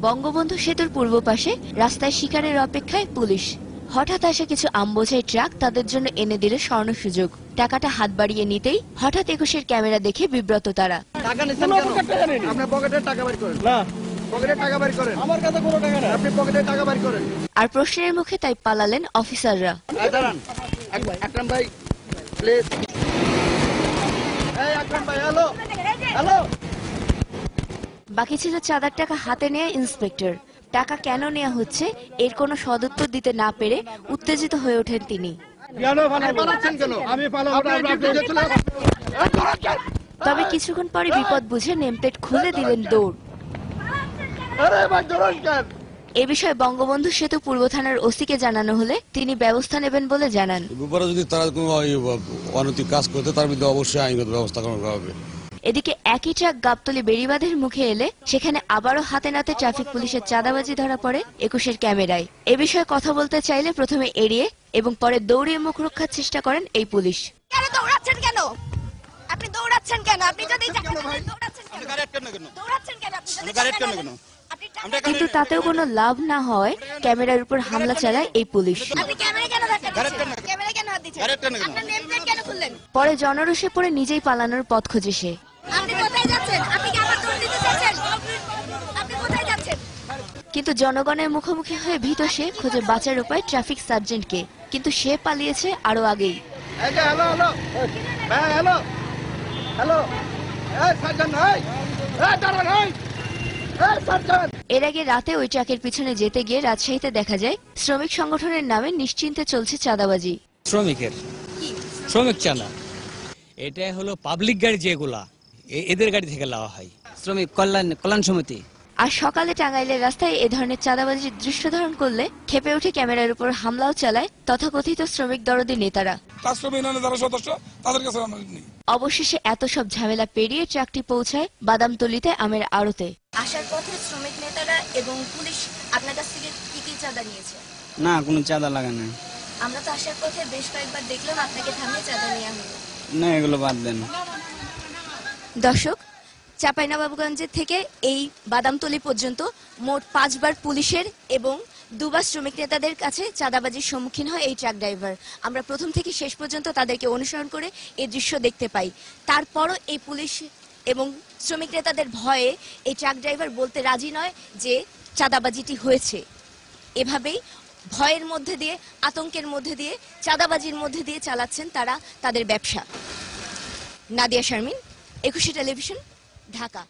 বঙ্গবন্ধু সেতুর পূর্ব পাশে রাস্তায় শিকারের অপেক্ষায় পুলিশ। হঠাৎ আসা কিছু আমবোঝাই ট্রাক তাদের জন্য এনে দিল স্বর্ণ সুযোগ। টাকাটা হাত বাড়িয়ে নিতেই হঠাৎ ২১-এর ক্যামেরা দেখে বিব্রত তারা। আর প্রশ্নের মুখে তাই পালালেন অফিসাররা। বাকি ছিল চাঁদার টাকা হাতে নেয়া ইন্সপেক্টর। টাকা কেন নেওয়া হচ্ছে এর কোনো সদুত্তর দিতে না পেরে উত্তেজিত হয়ে ওঠেন তিনি। তবে কিছুক্ষণ পরে বিপদ বুঝে নেমপ্লেট খুলে দিলেন দৌড়। এ বিষয়ে বঙ্গবন্ধু সেতু পূর্ব থানার ওসিকে জানানো হলে তিনি ব্যবস্থা নেবেন বলে জানান। যদি তারা কোনো অনৈতিক কাজ করতে তার বিরুদ্ধে অবশ্যই আইনগত ব্যবস্থা গ্রহণ করা হবে। এদিকে একই ট্রাক গাবতলী বেড়িবাঁধের মুখে এলে সেখানে আবারও হাতে নাতে ট্রাফিক পুলিশের চাঁদাবাজি ধরা পড়ে ২১-এর ক্যামেরায়। এ বিষয়ে কথা বলতে চাইলে প্রথমে এড়িয়ে এবং পরে দৌড়িয়ে মুখ রক্ষার চেষ্টা করেন এই পুলিশ। কেন দৌড়াচ্ছেন কেন? আপনি দৌড়াচ্ছেন কেন? আপনি যদি কিন্তু তাতেও কোনো লাভ না হয় ক্যামেরার উপর হামলা চালায় এই পুলিশ। পরে জনরোষে পড়ে নিজেই পালানোর পথ খোঁজে সে। কিন্তু জনগণের মুখোমুখি হয়ে ভীত সে খোঁজে বাঁচার উপায় ট্রাফিক সার্জেন্টকে, কিন্তু সে পালিয়েছে আরো আগেই। এর আগে রাতে ওই ট্রাকের পিছনে যেতে গিয়ে রাজশাহীতে দেখা যায় শ্রমিক সংগঠনের নামে নিশ্চিন্তে চলছে চাঁদাবাজি। শ্রমিক চাঁদা এটা হলো পাবলিক গাড়ি, যেগুলা এদের গাড়ি থেকে নেওয়া হয়, শ্রমিক কল্যাণ সমিতি। আর সকালে টাঙ্গাইলের রাস্তায় এ ধরনের চাঁদাবাজির দৃশ্য ধারণ করলে ক্ষেপে উঠে ক্যামেরার উপর হামলাও চালায় তথাকথিত শ্রমিক দরদি নেতারা। অবশেষে এত সব ঝামেলা পেরিয়ে ট্রাকটি পৌঁছায় বাদামতলীতে আমের আড়তে। আসার পথে শ্রমিক নেতারা এবং পুলিশ আপনার কাছ থেকে কি কি চাঁদা নিয়েছে? না, কোনো চাঁদা লাগে না। আমরা তো আসার পথে বেশ কয়েকবার দেখলাম আপনাকে থামিয়ে চাঁদা নেওয়া হলো। না, এগুলো বাদ দেন। দর্শক, চাঁপাইনবাবগঞ্জের থেকে এই বাদামতলী পর্যন্ত মোট 5 বার পুলিশের এবং 2 বার শ্রমিক নেতাদের কাছে চাঁদাবাজির সম্মুখীন হয় এই ট্রাক ড্রাইভার। আমরা প্রথম থেকে শেষ পর্যন্ত তাদেরকে অনুসরণ করে এই দৃশ্য দেখতে পাই। তারপরও এই পুলিশ এবং শ্রমিক নেতাদের ভয়ে এই ট্রাক ড্রাইভার বলতে রাজি নয় যে চাঁদাবাজিটি হয়েছে। এভাবেই ভয়ের মধ্যে দিয়ে, আতঙ্কের মধ্যে দিয়ে, চাঁদাবাজির মধ্যে দিয়ে চালাচ্ছেন তারা তাদের ব্যবসা। নাদিয়া শারমিন, 21 টেলিভিশন, ঢাকা।